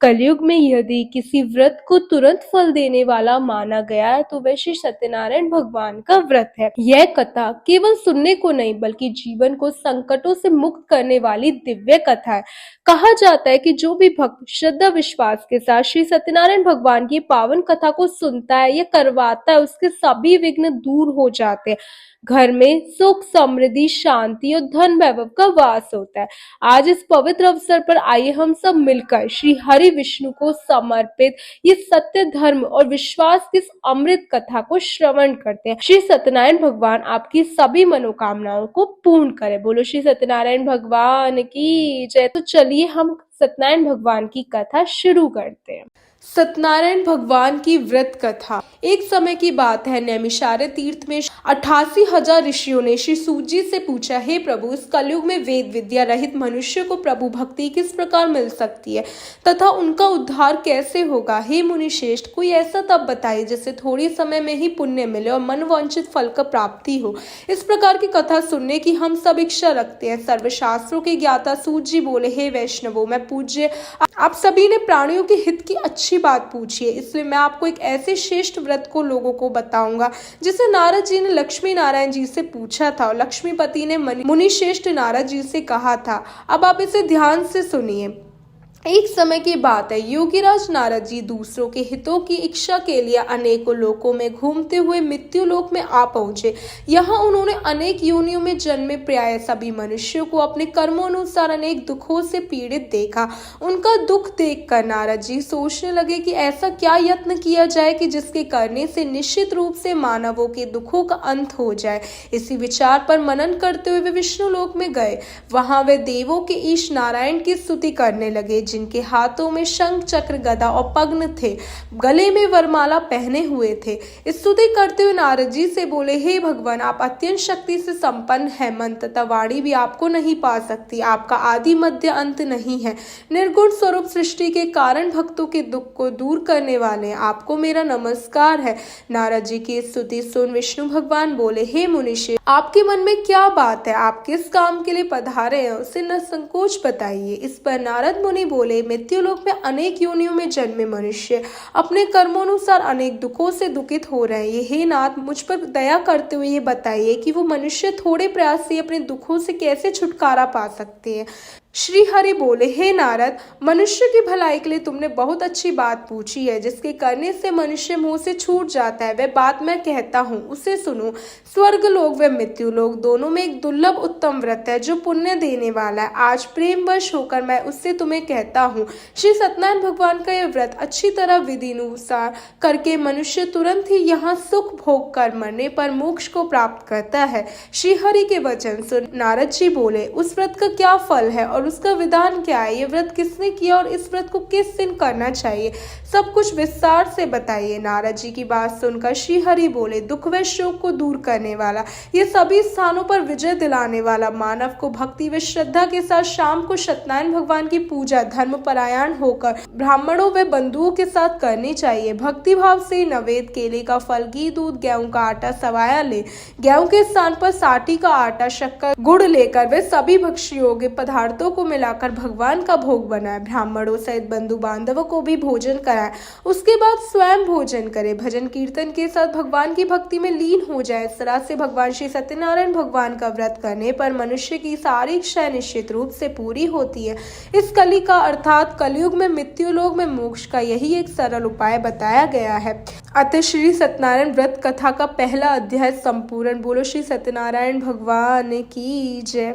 कलयुग में यदि किसी व्रत को तुरंत फल देने वाला माना गया है तो वह श्री सत्यनारायण भगवान का व्रत है। यह कथा केवल सुनने को नहीं बल्कि जीवन को संकटों से मुक्त करने वाली दिव्य कथा है। कहा जाता है कि जो भी भक्त श्रद्धा विश्वास के साथ श्री सत्यनारायण भगवान की पावन कथा को सुनता है या करवाता है, उसके सभी विघ्न दूर हो जाते हैं। घर में सुख समृद्धि शांति और धन वैभव का वास होता है। आज इस पवित्र अवसर पर आइए हम सब मिलकर श्री हरि विष्णु को समर्पित ये सत्य धर्म और विश्वास की इस अमृत कथा को श्रवण करते हैं। श्री सत्यनारायण भगवान आपकी सभी मनोकामनाओं को पूर्ण करे। बोलो श्री सत्यनारायण भगवान की जय। तो चलिए हम सत्यनारायण भगवान की कथा शुरू करते हैं। सत्यनारायण भगवान की व्रत कथा। एक समय की बात है, नैमिषारण्य तीर्थ में 88,000 ऋषियों ने श्री सूत जी से पूछा, हे प्रभु, इस कलयुग में वेद विद्या रहित मनुष्य को प्रभु भक्ति किस प्रकार मिल सकती है तथा उनका उद्धार कैसे होगा। हे मुनि श्रेष्ठ, कोई ऐसा तप बताइए जिससे थोड़ी समय में ही पुण्य मिले और मनवांछित फल का प्राप्ति हो। इस प्रकार की कथा सुनने की हम सब इच्छा रखते हैं। सर्वशास्त्रों के ज्ञाता सूत जी बोले, हे वैष्णवों, मैं पूज्य आप सभी ने प्राणियों के हित की अच्छी बात पूछी है, इसलिए मैं आपको एक ऐसे श्रेष्ठ व्रत को लोगों को बताऊंगा जिसे नारद जी ने लक्ष्मी नारायण जी से पूछा था और लक्ष्मीपति ने मुनि श्रेष्ठ नारद जी से कहा था। अब आप इसे ध्यान से सुनिए। एक समय की बात है, योगीराज नारद जी दूसरों के हितों की इच्छा के लिए अनेकों लोकों में घूमते हुए मृत्यु लोक में आ पहुंचे। यहाँ उन्होंने अनेक योनियों में जन्मे प्राय सभी मनुष्यों को अपने कर्मों अनुसार अनेक दुखों से पीड़ित देखा। उनका दुख देखकर नारद जी सोचने लगे कि ऐसा क्या यत्न किया जाए कि जिसके करने से निश्चित रूप से मानवों के दुखों का अंत हो जाए। इसी विचार पर मनन करते हुए वे विष्णु लोक में गए। वहां वे देवों के ईश नारायण की स्तुति करने लगे, जिनके हाथों में शंख चक्र गदा और पद्म थे, गले में वरमाला पहने हुए थे। स्तुति करते हुए नारद जी से बोले, हे भगवान, आप अत्यंत शक्ति से संपन्न है, मन तथा वाणी भी आपको नहीं पा सकती। आपका आदि मध्य अंत नहीं है। निर्गुण स्वरूप सृष्टि के कारण भक्तों के दुख को दूर करने वाले आपको मेरा नमस्कार है। नारद जी की स्तुति सुन विष्णु भगवान बोले, हे मुनिषे, आपके मन में क्या बात है? आप किस काम के लिए पधारे हैं, उसे न संकोच बताइए। इस पर नारद मुनि बोले, मृत्युलोक में अनेक योनियों में जन्मे मनुष्य अपने कर्मोनुसार अनेक दुखों से दुखित हो रहे हैं। हे नाथ, मुझ पर दया करते हुए ये बताइए कि वो मनुष्य थोड़े प्रयास से अपने दुखों से कैसे छुटकारा पा सकते हैं। श्री हरि बोले, हे नारद, मनुष्य की भलाई के लिए तुमने बहुत अच्छी बात पूछी है, जिसके करने से मनुष्य मुंह से छूट जाता है। वह बात मैं कहता हूँ, उसे सुनो। स्वर्ग लोक व मृत्यु लोक दोनों में एक दुर्लभ उत्तम व्रत है जो पुण्य देने वाला है। आज प्रेमवश होकर मैं उससे तुम्हें कहता हूँ। श्री सत्यनारायण भगवान का यह व्रत अच्छी तरह विधि अनुसार करके मनुष्य तुरंत ही यहाँ सुख भोग कर मरने पर मोक्ष को प्राप्त करता है। श्री हरि के वचन सुन नारद जी बोले, उस व्रत का क्या फल है और उसका विधान क्या है? ये व्रत किसने किया और इस व्रत को किस दिन करना चाहिए? सब कुछ विस्तार से बताइए। नारद जी की बात सुनकर श्री हरि बोले, दुख व शोक को दूर करने वाला, ये सभी स्थानों पर विजय दिलाने वाला, मानव को भक्ति व श्रद्धा के साथ शाम को सत्यनारायण भगवान की पूजा धर्म परायण होकर ब्राह्मणों व बंधुओं के साथ करनी चाहिए। भक्ति भाव से नवेद केले का फल, घी, दूध, गेहूं का आटा सवाया ले। गेहूं के स्थान पर साठी का आटा, शक्कर, गुड़ लेकर वे सभी भक्ष्य योग्य पदार्थों को मिलाकर भगवान का भोग बनाए। ब्राह्मणों सहित बंधु बांधवों को भी भोजन कराए। उसके बाद स्वयं भोजन करे। भजन कीर्तन के साथ भगवान की भक्ति में लीन हो जाए। इस तरह से भगवान श्री सत्यनारायण भगवान का व्रत करने पर मनुष्य की सारी इच्छाएं निश्चित रूप से पूरी होती है। इस कली का अर्थात कलयुग में मृत्यु लोक में मोक्ष का यही एक सरल उपाय बताया गया है। अतः श्री सत्यनारायण व्रत कथा का पहला अध्याय संपूर्ण। बोलो श्री सत्यनारायण भगवान की जय।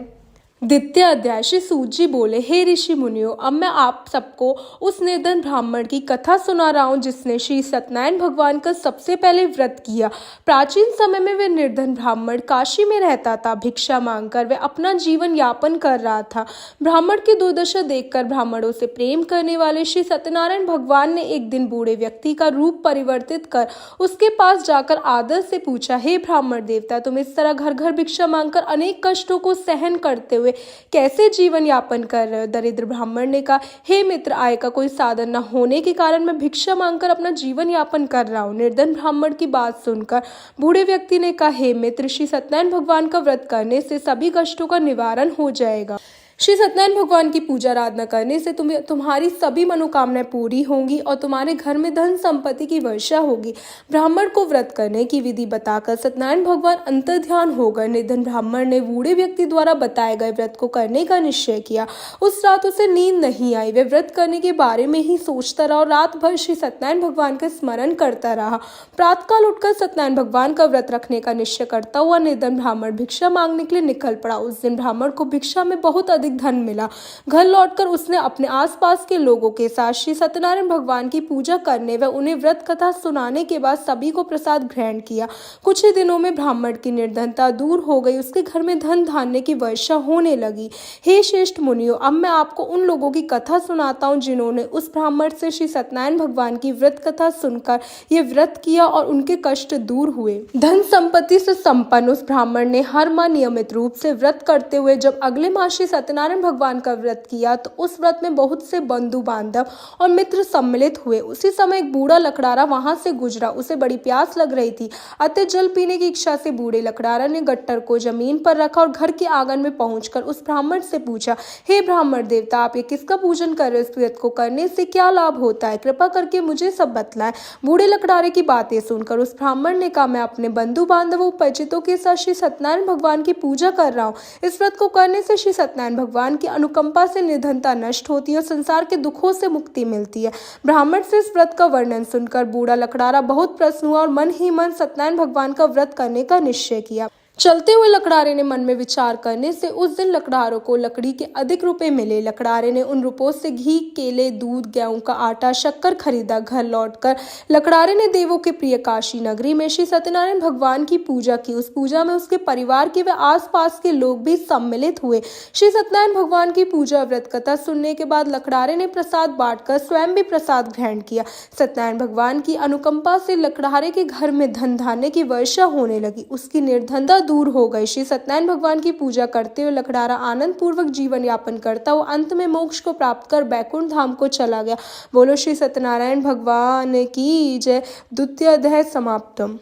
द्वितीय अध्याय। श्री सूत जी बोले, हे ऋषि मुनियों, अब मैं आप सबको उस निर्धन ब्राह्मण की कथा सुना रहा हूँ जिसने श्री सत्यनारायण भगवान का सबसे पहले व्रत किया। प्राचीन समय में वह निर्धन ब्राह्मण काशी में रहता था। भिक्षा मांगकर वह अपना जीवन यापन कर रहा था। ब्राह्मण की दुर्दशा देखकर ब्राह्मणों से प्रेम करने वाले श्री सत्यनारायण भगवान ने एक दिन बूढ़े व्यक्ति का रूप परिवर्तित कर उसके पास जाकर आदर से पूछा, हे ब्राह्मण देवता, तुम इस तरह घर घर भिक्षा मांगकर अनेक कष्टों को सहन करते हुए कैसे जीवन यापन कर रहे हो? दरिद्र ब्राह्मण ने कहा, हे मित्र, आय का कोई साधन न होने के कारण मैं भिक्षा मांगकर अपना जीवन यापन कर रहा हूँ। निर्धन ब्राह्मण की बात सुनकर बूढ़े व्यक्ति ने कहा, हे मित्र, श्री सत्यनारायण भगवान का व्रत करने से सभी कष्टों का निवारण हो जाएगा। श्री सत्यनारायण भगवान की पूजा आराधना करने से तुम्हारी सभी मनोकामनाएं पूरी होंगी और तुम्हारे घर में धन संपत्ति की वर्षा होगी। ब्राह्मण को व्रत करने की विधि बताकर सत्यनारायण भगवान अंतर्ध्यान हो गए। निर्धन ब्राह्मण ने बूढ़े व्यक्ति द्वारा बताए गए व्रत को करने का निश्चय किया। उस रात उसे नींद नहीं आई। वह व्रत करने के बारे में ही सोचता रहा और रात भर श्री सत्यनारायण भगवान का स्मरण करता रहा। प्रातःकाल उठकर सत्यनारायण भगवान का व्रत रखने का निश्चय करता हुआ निर्धन ब्राह्मण भिक्षा मांगने के लिए निकल पड़ा। उस दिन ब्राह्मण को भिक्षा में बहुत अधिक धन मिला। घर लौटकर उसने अपने आसपास के लोगों के साथ श्री सत्यनारायण भगवान की पूजा करने व उन्हें व्रत कथा सुनाने के बाद सभी को प्रसाद ग्रहण किया। कुछ ही दिनों में ब्राह्मण की निर्धनता दूर हो गई। उसके घर में धन धान्य की वर्षा होने लगी। हे श्रेष्ठ मुनियों, अब मैं आपको उन लोगों की कथा सुनाता हूँ जिन्होंने उस ब्राह्मण से श्री सत्यनारायण भगवान की व्रत कथा सुनकर ये व्रत किया और उनके कष्ट दूर हुए। धन संपत्ति से संपन्न उस ब्राह्मण ने हर माह नियमित रूप से व्रत करते हुए जब अगले माह श्री सत्यनारायण भगवान का व्रत किया तो उस व्रत में बहुत से बंधु बांधव और मित्र सम्मिलित हुए। उसी समय एक बूढ़ा लकड़ारा वहां से गुजरा। उसे बड़ी प्यास लग रही थी, अतः जल पीने की इच्छा से बूढ़े लकड़ारा ने गट्टर को जमीन पर रखा और घर के आंगन में पहुंचकर उस ब्राह्मण से पूछा, हे ब्राह्मण देवता, आप ये किसका पूजन कर रहे हो? इस व्रत को करने से क्या लाभ होता है? कृपा करके मुझे सब बतलाएं। बूढ़े लकड़ारे की बातें सुनकर उस ब्राह्मण ने कहा, मैं अपने बंधु बांधवों परिचितों के साथ श्री सत्यनारायण भगवान की पूजा कर रहा हूँ। इस व्रत को करने से श्री सत्यनारायण भगवान की अनुकंपा से निर्धनता नष्ट होती है और संसार के दुखों से मुक्ति मिलती है। ब्राह्मण से इस व्रत का वर्णन सुनकर बूढ़ा लकड़ारा बहुत प्रसन्न हुआ और मन ही मन सत्यनारायण भगवान का व्रत करने का निश्चय किया। चलते हुए लकड़ारे ने मन में विचार करने से उस दिन लकड़ारों को लकड़ी के अधिक रुपए मिले। लकड़ारे ने उन रुपयों से घी, केले, दूध, गेहूं का आटा, शक्कर खरीदा। घर लौटकर लकड़ारे ने देवों के प्रिय काशी नगरी में श्री सत्यनारायण भगवान की पूजा की। उस पूजा में उसके परिवार के व आसपास के लोग भी सम्मिलित हुए। श्री सत्यनारायण भगवान की पूजा व्रत कथा सुनने के बाद लकड़ारे ने प्रसाद बांटकर स्वयं भी प्रसाद ग्रहण किया। सत्यनारायण भगवान की अनुकंपा से लकड़ारे के घर में धन धान्य की वर्षा होने लगी। उसकी निर्धनता दूर हो गई। श्री सत्यनारायण भगवान की पूजा करते हुए लकड़ारा आनंद पूर्वक जीवन यापन करता हुआ अंत में मोक्ष को प्राप्त कर बैकुंठ धाम को चला गया। बोलो श्री सत्यनारायण भगवान की जय। द्वितीय अध्याय समाप्तम।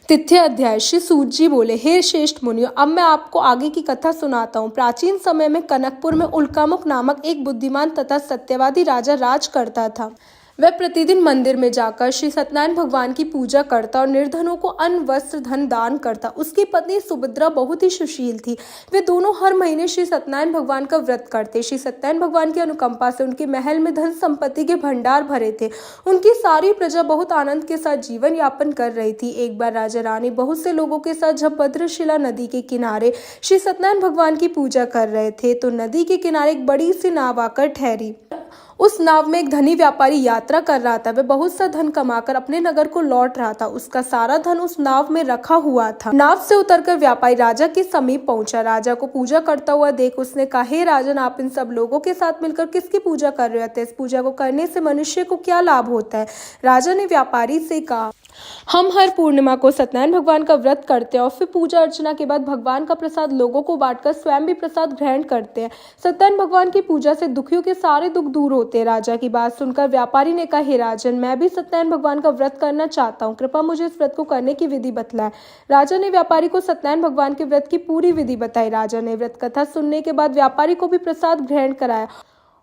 तृतीय अध्याय। श्री सूत जी बोले, हे श्रेष्ठ मुनियों, अब मैं आपको आगे की कथा सुनाता हूँ। प्राचीन समय में कनकपुर में उल्कामुख नामक एक बुद्धिमान तथा सत्यवादी राजा राज करता था। वह प्रतिदिन मंदिर में जाकर श्री सत्यनारायण भगवान की पूजा करता और निर्धनों को अन्न, वस्त्र, धन दान करता। उसकी पत्नी सुभद्रा बहुत ही सुशील थी। वे दोनों हर महीने श्री सत्यनारायण भगवान का व्रत करते। श्री सत्यनारायण भगवान की अनुकंपा से उनके महल में धन संपत्ति के भंडार भरे थे। उनकी सारी प्रजा बहुत आनंद के साथ जीवन यापन कर रही थी। एक बार राजा रानी बहुत से लोगों के साथ जब भद्रशिला नदी के किनारे श्री सत्यनारायण भगवान की पूजा कर रहे थे तो नदी के किनारे एक बड़ी सी नाव आकर ठहरी। उस नाव में एक धनी व्यापारी यात्रा कर रहा था। वह बहुत सा धन कमाकर अपने नगर को लौट रहा था। उसका सारा धन उस नाव में रखा हुआ था। नाव से उतरकर व्यापारी राजा के समीप पहुंचा। राजा को पूजा करता हुआ देख उसने कहा, हे राजन, आप इन सब लोगों के साथ मिलकर किसकी पूजा कर रहे थे? इस पूजा को करने से मनुष्य को क्या लाभ होता है? राजा ने व्यापारी से कहा, हम हर पूर्णिमा को सत्यनारायण भगवान का व्रत करते हैं और फिर पूजा अर्चना के बाद भगवान का प्रसाद लोगों को बांटकर स्वयं भी प्रसाद ग्रहण करते हैं। सत्यनारायण भगवान की पूजा से दुखियों के सारे दुख दूर होते हैं। राजा की बात सुनकर व्यापारी ने कहा, हे राजन, मैं भी सत्यनारायण भगवान का व्रत करना चाहता हूँ। कृपा मुझे इस व्रत को करने की विधि बतलाएं। राजा ने व्यापारी को सत्यनारायण भगवान के व्रत की पूरी विधि बताई। राजा ने व्रत कथा सुनने के बाद व्यापारी को भी प्रसाद ग्रहण कराया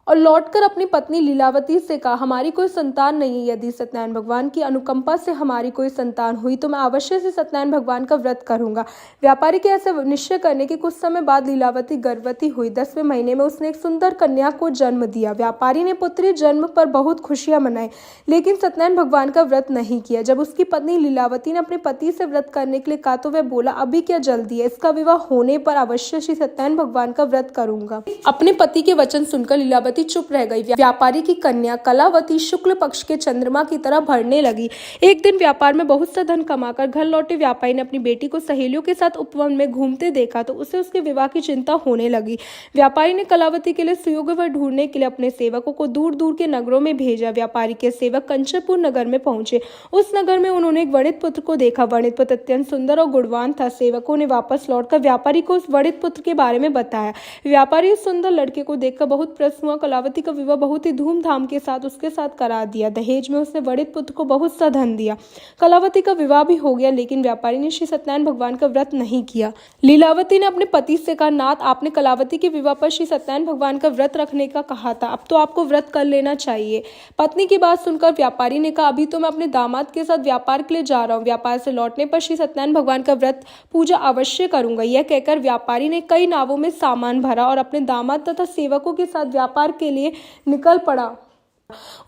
और लौटकर अपनी पत्नी लीलावती से कहा, हमारी कोई संतान नहीं है। यदि सत्यनारायण भगवान की अनुकंपा से हमारी कोई संतान हुई तो मैं अवश्य से सत्यनारायण भगवान का व्रत करूंगा। व्यापारी के ऐसे निश्चय करने के कुछ समय बाद लीलावती गर्भवती हुई। 10वें महीने में उसने एक सुंदर कन्या को जन्म दिया। व्यापारी ने पुत्री जन्म पर बहुत खुशियां मनाई, लेकिन सत्यनारायण भगवान का व्रत नहीं किया। जब उसकी पत्नी लीलावती ने अपने पति से व्रत करने के लिए कहा तो वह बोला, अभी क्या जल्दी है, इसका विवाह होने पर अवश्य श्री सत्यनारायण भगवान का व्रत करूंगा। अपने पति के वचन सुनकर लीलावती चुप रह गई। व्यापारी की कन्या कलावती शुक्ल पक्ष के चंद्रमा की तरह बढ़ने लगी। एक दिन व्यापार में बहुत सा धन कमाकर घर लौटे व्यापारी ने अपनी बेटी को सहेलियों के साथ उपवन में घूमते देखा तो उसे उसके विवाह की चिंता होने लगी। व्यापारी ने कलावती के लिए सुयोग्य वर ढूंढने के लिए अपने सेवकों को दूर दूर के नगरों में भेजा। व्यापारी के सेवक कंचनपुर नगर में पहुंचे। उस नगर में उन्होंने एक वणित पुत्र को देखा। वणित पुत्र अत्यंत सुंदर और गुणवान था। सेवकों ने वापस लौटकर व्यापारी को उस वणित पुत्र के बारे में बताया। व्यापारी उस सुंदर लड़के को देखकर बहुत प्रसन्न हुआ। कलावती का विवाह बहुत ही धूमधाम के साथ उसके साथ करा दिया। दहेज में उसने वरिष्ठ पुत्र को बहुत सा धन दिया। कलावती का विवाह भी हो गया, लेकिन व्यापारी ने श्री सत्यनारायण भगवान का व्रत नहीं किया। लीलावती ने अपने पति से कहा, नाथ, आपने कलावती के विवाह पर श्री सत्यनारायण भगवान का व्रत रखने का कहा था, अब तो आपको व्रत कर लेना चाहिए। पत्नी की बात सुनकर व्यापारी ने कहा, अभी तो मैं अपने दामाद के साथ व्यापार के लिए जा रहा हूँ, व्यापार से लौटने पर श्री सत्यनारायण भगवान का व्रत पूजा अवश्य करूंगा। यह कहकर व्यापारी ने कई नावों में सामान भरा और अपने दामाद तथा सेवकों के साथ व्यापार के लिए निकल पड़ा।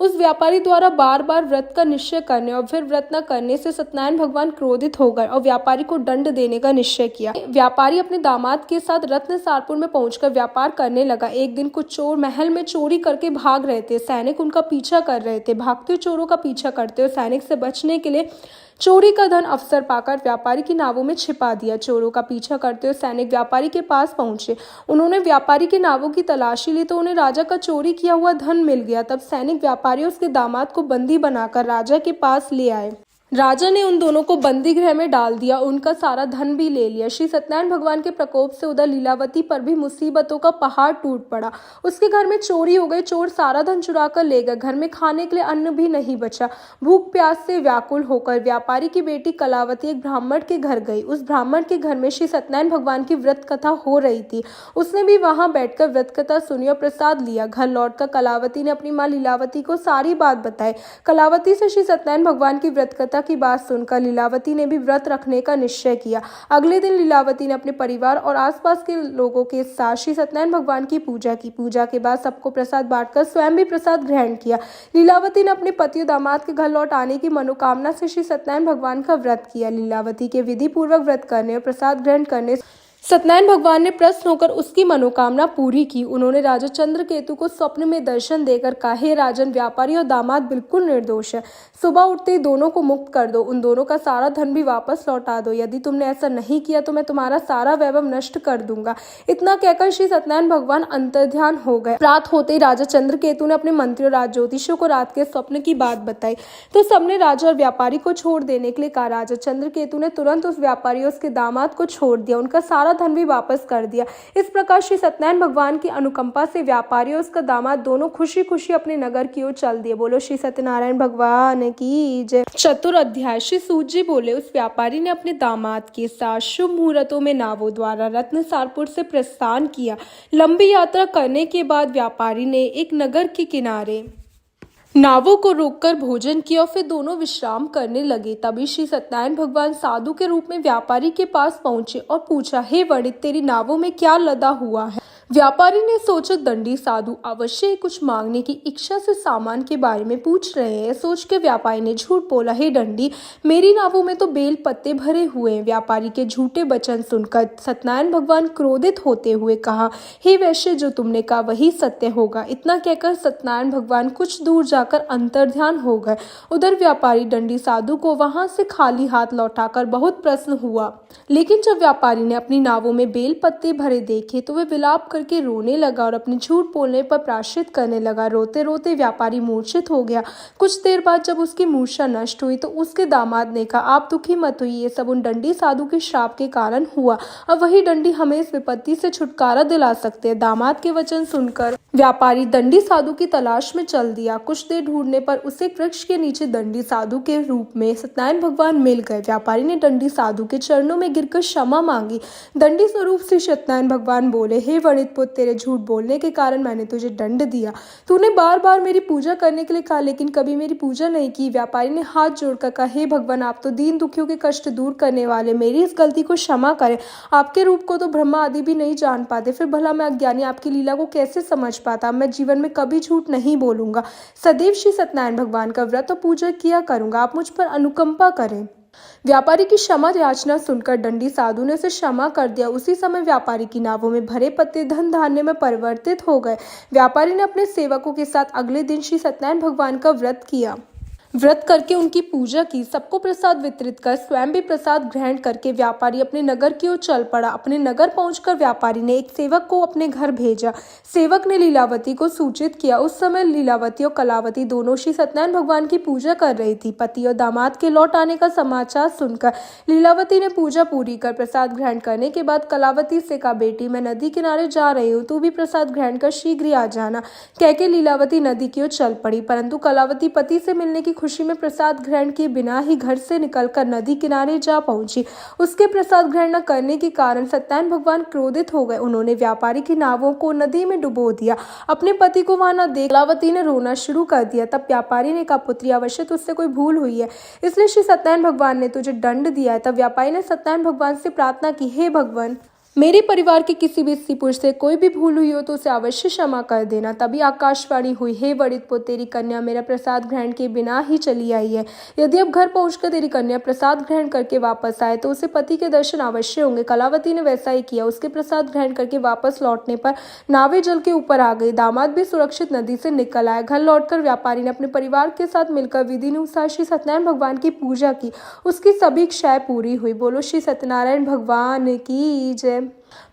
उस व्यापारी द्वारा बार बार व्रत का निश्चय करने और फिर व्रत न करने से सत्यनारायण भगवान क्रोधित हो गए और व्यापारी को दंड देने का निश्चय किया। व्यापारी अपने दामाद के साथ रत्नसारपुर में पहुंचकर व्यापार करने लगा। एक दिन कुछ चोर महल में चोरी करके भाग रहे थे। सैनिक उनका पीछा कर रहे थे। भागते चोरों का पीछा करते हुए सैनिक से बचने के लिए चोरी का धन अवसर पाकर व्यापारी की नावों में छिपा दिया। चोरों का पीछा करते हुए सैनिक व्यापारी के पास पहुंचे। उन्होंने व्यापारी की नावों की तलाशी ली तो उन्हें राजा का चोरी किया हुआ धन मिल गया। तब सैनिक व्यापारी उसके दामाद को बंदी बनाकर राजा के पास ले आए। राजा ने उन दोनों को बंदी गृह में डाल दिया, उनका सारा धन भी ले लिया। श्री सत्यनारायण भगवान के प्रकोप से उधर लीलावती पर भी मुसीबतों का पहाड़ टूट पड़ा। उसके घर में चोरी हो गई। चोर सारा धन चुरा कर ले गए। घर में खाने के लिए अन्न भी नहीं बचा। भूख प्यास से व्याकुल होकर व्यापारी की बेटी कलावती एक ब्राह्मण के घर गई। उस ब्राह्मण के घर में श्री सत्यनारायण भगवान की व्रत कथा हो रही थी। उसने भी वहां बैठकर व्रत कथा सुनी और प्रसाद लिया। घर लौटकर कलावती ने अपनी माँ लीलावती को सारी बात बताई। कलावती से श्री सत्यनारायण भगवान की व्रत कथा की बात सुनकर लीलावती ने भी व्रत रखने का निश्चय किया। अगले दिन लीलावती ने अपने परिवार और आसपास के लोगों के साथ श्री सत्यनारायण भगवान की पूजा की। पूजा के बाद सबको प्रसाद बांटकर स्वयं भी प्रसाद ग्रहण किया। लीलावती ने अपने पति और दामाद के घर लौट आने की मनोकामना से श्री सत्यनारायण भगवान का व्रत किया। लीलावती के विधि पूर्वक व्रत करने और प्रसाद ग्रहण करने सत्यनारायण भगवान ने प्रसन्न होकर उसकी मनोकामना पूरी की। उन्होंने राजा चंद्रकेतु को स्वप्न में दर्शन देकर कहा, हे राजन, व्यापारी और दामाद बिल्कुल निर्दोष है। सुबह उठते ही दोनों को मुक्त कर दो। उन दोनों का सारा धन भी वापस लौटा दो। यदि तुमने ऐसा नहीं किया तो मैं तुम्हारा सारा वैभव नष्ट कर दूंगा। इतना कहकर श्री सत्यनारायण भगवान अंतर्ध्यान हो गए। रात होते ही राजा चंद्रकेतु ने अपने मंत्री और राज ज्योतिषियों को रात के स्वप्न की बात बताई तो सबने राजा और व्यापारी को छोड़ देने के लिए कहा। राजा चंद्रकेतु ने तुरंत उस व्यापारी और उसके दामाद को छोड़ दिया। उनका सारा धन भी वापस कर दिया। इस प्रकार श्री सत्यनारायण भगवान की अनुकंपा से व्यापारी और उसका दामाद दोनों खुशी खुशी अपने नगर की ओर चल दिए। बोलो श्री सत्यनारायण भगवान की जय। चतुर अध्याय। श्री सूत जी बोले, उस व्यापारी ने अपने दामाद के साथ शुभ मुहूर्तों में नावों द्वारा रत्नसारपुर से प्रस्थान किया। लंबी यात्रा करने के बाद व्यापारी ने एक नगर के किनारे नावों को रोककर भोजन किया और फिर दोनों विश्राम करने लगे। तभी श्री सत्यनारायण भगवान साधु के रूप में व्यापारी के पास पहुंचे और पूछा, हे वणिक, तेरी नावों में क्या लदा हुआ है? व्यापारी ने सोचा, दंडी साधु अवश्य ही कुछ मांगने की इच्छा से सामान के बारे में पूछ रहे हैं। सोच के व्यापारी ने झूठ बोला, हे दंडी, मेरी नावों में तो बेल पत्ते भरे हुए हैं। व्यापारी के झूठे वचन सुनकर सत्यनारायण भगवान क्रोधित होते हुए कहा, हे वैश्य, जो तुमने कहा वही सत्य होगा। इतना कहकर सत्यनारायण भगवान कुछ दूर जाकर अंतर्ध्यान हो गए। उधर व्यापारी दंडी साधु को वहां से खाली हाथ लौटाकर बहुत प्रसन्न हुआ। लेकिन जब व्यापारी ने अपनी नावों में बेल पत्ते भरे देखे तो वे विलाप करके रोने लगा और अपने झूठ बोलने पर प्रायश्चित करने लगा। रोते रोते व्यापारी मूर्छित हो गया। कुछ देर बाद जब उसकी मूर्छा नष्ट हुई तो उसके दामाद ने कहा, आप दुखी मत हुई, ये सब उन दंडी साधु के श्राप के कारण हुआ। अब वही दंडी हमें इस विपत्ति से छुटकारा दिला सकते हैं। दामाद के वचन सुनकर व्यापारी दंडी साधु की तलाश में चल दिया। कुछ देर ढूंढने पर उसे वृक्ष के नीचे दंडी साधु के रूप में सत्यनारायण भगवान मिल गए। व्यापारी ने दंडी साधु के चरणों में गिरकर क्षमा मांगी। दंडी स्वरूप से सत्यनारायण भगवान बोले, हे वणिक पुत्र, तेरे झूठ बोलने के कारण मैंने तुझे दंड दिया। तूने बार बार मेरी पूजा करने के लिए कहा लेकिन कभी मेरी पूजा नहीं की। व्यापारी ने हाथ जोड़कर कहा, हे भगवान, आप तो दीन दुखियों के कष्ट दूर करने वाले, मेरी इस गलती को क्षमा करें। आपके रूप को तो ब्रह्मा आदि भी नहीं जान पाते, फिर भला मैं अज्ञानी आपकी लीला को कैसे समझ पाता। मैं जीवन में कभी झूठ नहीं बोलूंगा। सदैव श्री सत्यनारायण भगवान का व्रत और पूजा किया करूंगा। आप मुझ पर अनुकंपा करें। व्यापारी की क्षमा याचना सुनकर दंडी साधु ने उसे क्षमा कर दिया। उसी समय व्यापारी की नावों में भरे पत्ते धन धान्य में परिवर्तित हो गए। व्यापारी ने अपने सेवकों के साथ अगले दिन श्री सत्यनारायण भगवान का व्रत किया। व्रत करके उनकी पूजा की, सबको प्रसाद वितरित कर स्वयं भी प्रसाद ग्रहण करके व्यापारी अपने नगर की ओर चल पड़ा। अपने नगर पहुंचकर व्यापारी ने एक सेवक को अपने घर भेजा। सेवक ने लीलावती को सूचित किया। उस समय लीलावती और कलावती दोनों श्री सत्यनारायण भगवान की पूजा कर रही थी। पति और दामाद के लौट आने का समाचार सुनकर लीलावती ने पूजा पूरी कर प्रसाद ग्रहण करने के बाद कलावती से कहा, बेटी मैं नदी किनारे जा रही हूँ, तू भी प्रसाद ग्रहण कर शीघ्र ही आ जाना। कहके लीलावती नदी की ओर चल पड़ी, परंतु कलावती पति से मिलने की खुशी में प्रसाद ग्रहण किए बिना ही घर से निकलकर नदी किनारे जा पहुंची। उसके प्रसाद ग्रहण न करने के कारण सत्यनारायण भगवान क्रोधित हो गए। उन्होंने व्यापारी की नावों को नदी में डुबो दिया। अपने पति को वहां न देख कलावती ने रोना शुरू कर दिया। तब व्यापारी ने कहा, पुत्री अवश्य तुझसे कोई भूल हुई है, इसलिए श्री सत्यनारायण भगवान ने तुझे दंड दिया है। तब व्यापारी ने सत्यनारायण भगवान से प्रार्थना की, हे भगवान, मेरे परिवार के किसी भी स्त्री पुरुष से कोई भी भूल हुई हो तो उसे अवश्य क्षमा कर देना। तभी आकाशवाणी हुई, हे वरित पुत्र, तेरी कन्या मेरा प्रसाद ग्रहण के बिना ही चली आई है। यदि अब घर पहुंचकर तेरी कन्या प्रसाद ग्रहण करके वापस आए तो उसे पति के दर्शन अवश्य होंगे। कलावती ने वैसा ही किया। उसके प्रसाद ग्रहण करके वापस लौटने पर नावे जल के ऊपर आ गई। दामाद भी सुरक्षित नदी से निकल आए। घर लौटकर व्यापारी ने अपने परिवार के साथ मिलकर विधि अनुसार श्री सत्यनारायण भगवान की पूजा की। उसकी सभी इच्छाएं पूरी हुई। बोलो श्री सत्यनारायण भगवान की जय।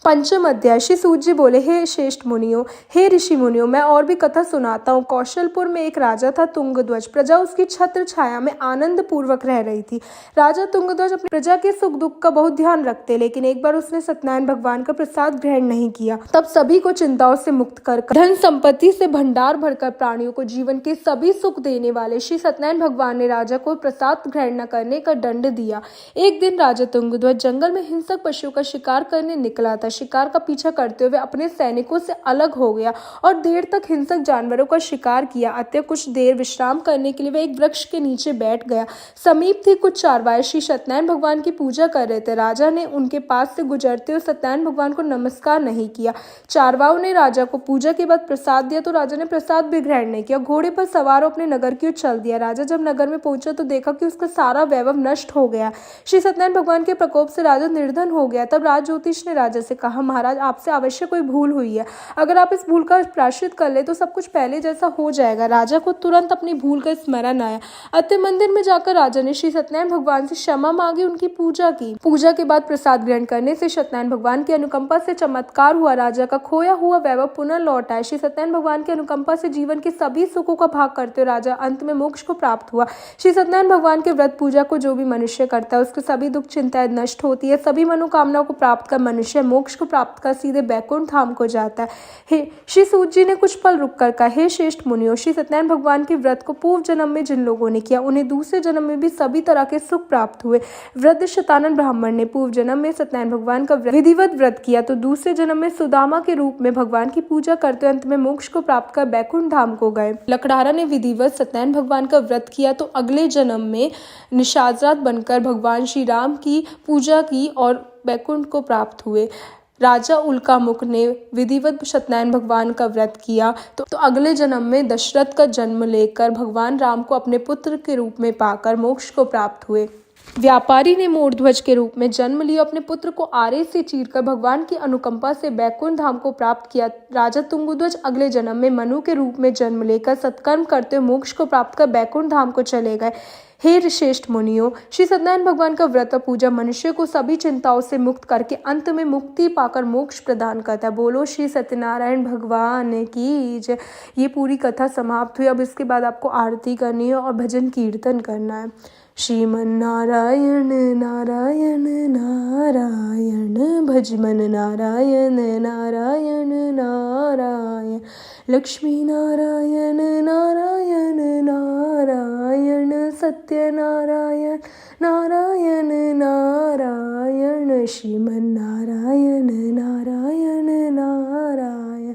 पंचम अध्याय। श्री सूत जी बोले, हे श्रेष्ठ मुनियों, हे ऋषि मुनियों, मैं और भी कथा सुनाता हूँ। कौशलपुर में एक राजा था तुंगध्वज। प्रजा उसकी छत्र छाया में आनंद पूर्वक रह रही थी। राजा तुंगध्वज अपनी प्रजा के सुख दुख का बहुत ध्यान रखते, लेकिन एक बार उसने सत्यनारायण भगवान का प्रसाद ग्रहण नहीं किया। तब सभी को चिंताओं से मुक्त कर धन संपत्ति से भंडार भरकर प्राणियों को जीवन के सभी सुख देने वाले श्री सत्यनारायण भगवान ने राजा को प्रसाद ग्रहण न करने का दंड दिया। एक दिन राजा तुंगध्वज जंगल में हिंसक पशुओं का शिकार करने निकला था। शिकार का पीछा करते हुए अपने सैनिकों से अलग हो गया और देर तक हिंसक जानवरों का शिकार किया। अतः कुछ देर विश्राम करने के लिए वह एक वृक्ष के नीचे बैठ गया। समीप थी कुछ चारवाए श्री सत्यनारायण भगवान की पूजा कर रहे थे। राजा ने उनके पास से गुजरते हुए सत्यनारायण भगवान को नमस्कार नहीं किया। चारवाओं ने राजा को पूजा के बाद प्रसाद दिया तो राजा ने प्रसाद भी ग्रहण नहीं किया। घोड़े पर सवार अपने नगर की ओर चल दिया। राजा जब नगर में पहुंचा तो देखा कि उसका सारा वैभव नष्ट हो गया। श्री सत्यनारायण भगवान के प्रकोप से राजा निर्धन हो गया। तब राज ज्योतिष ने राजा से कहा, महाराज, आपसे अवश्य कोई भूल हुई है। अगर आप इस भूल का प्रायश्चित कर ले तो सब कुछ पहले जैसा हो जाएगा। राजा को तुरंत अपनी भूल का स्मरण आया। अतः मंदिर में जाकर राजा ने श्री सत्यनारायण भगवान से क्षमा मांगी, उनकी पूजा की। पूजा के बाद प्रसाद ग्रहण करने से सत्यनारायण भगवान की अनुकंपा से चमत्कार हुआ। राजा का खोया हुआ वैभव पुनः लौट आया। श्री सत्यनारायण भगवान की अनुकंपा से जीवन के सभी सुखों का भाग करते हुए राजा अंत में मोक्ष को प्राप्त हुआ। श्री सत्यनारायण भगवान के व्रत पूजा को जो भी मनुष्य करता है उसके सभी दुख चिंताएं नष्ट होती है। सभी मनोकामनाओं को प्राप्त कर मनुष्य मोक्ष को प्राप्त कर सीधे बैकुंठ धाम को जाता है। हे श्री सूत जी ने कुछ पल रुक कर कहा, हे श्रेष्ठ मुनियों, श्री सत्यनारायण भगवान के व्रत को पूर्व जन्म में जिन लोगों ने किया उन्हें दूसरे जन्म में भी सभी तरह के सुख प्राप्त हुए। वृद्ध शतानन ब्राह्मण ने पूर्व जन्म में सत्यनारायण भगवान का विधिवत व्रत किया तो दूसरे जन्म में सुदामा के रूप में भगवान की पूजा करते अंत में मोक्ष को प्राप्त कर बैकुंठ धाम को गए। लकड़हारा ने विधिवत सत्यनारायण भगवान का व्रत किया तो अगले जन्म में निशाचरात बनकर भगवान श्री राम की पूजा की और बैकुंठ को प्राप्त हुए। राजा उल्कामुख ने विधिवत सत्यनारायण भगवान का व्रत किया तो अगले जन्म में दशरथ का जन्म लेकर भगवान राम को अपने पुत्र के रूप में पाकर मोक्ष को प्राप्त हुए। व्यापारी ने मोरध्वज के रूप में जन्म लिया, अपने पुत्र को आरे से चीरकर भगवान की अनुकंपा से बैकुंठ धाम को प्राप्त किया। राजा तुंगध्वज अगले जन्म में मनु के रूप में जन्म लेकर सत्कर्म करते हुए मोक्ष को प्राप्त कर बैकुंठ धाम को चले गए। हे श्रेष्ठ मुनियों, श्री सत्यनारायण भगवान का व्रत और पूजा मनुष्य को सभी चिंताओं से मुक्त करके अंत में मुक्ति पाकर मोक्ष प्रदान करता है। बोलो श्री सत्यनारायण भगवान की जय। ये पूरी कथा समाप्त हुई। अब इसके बाद आपको आरती करनी है और भजन कीर्तन करना है। श्रीमन नारायण नारायण नारायण भजमन नारायण नारायण नारायण लक्ष्मी नारायण नारायण नारायण सत्यनारायण नारायण नारायण श्रीमन नारायण नारायण नारायण।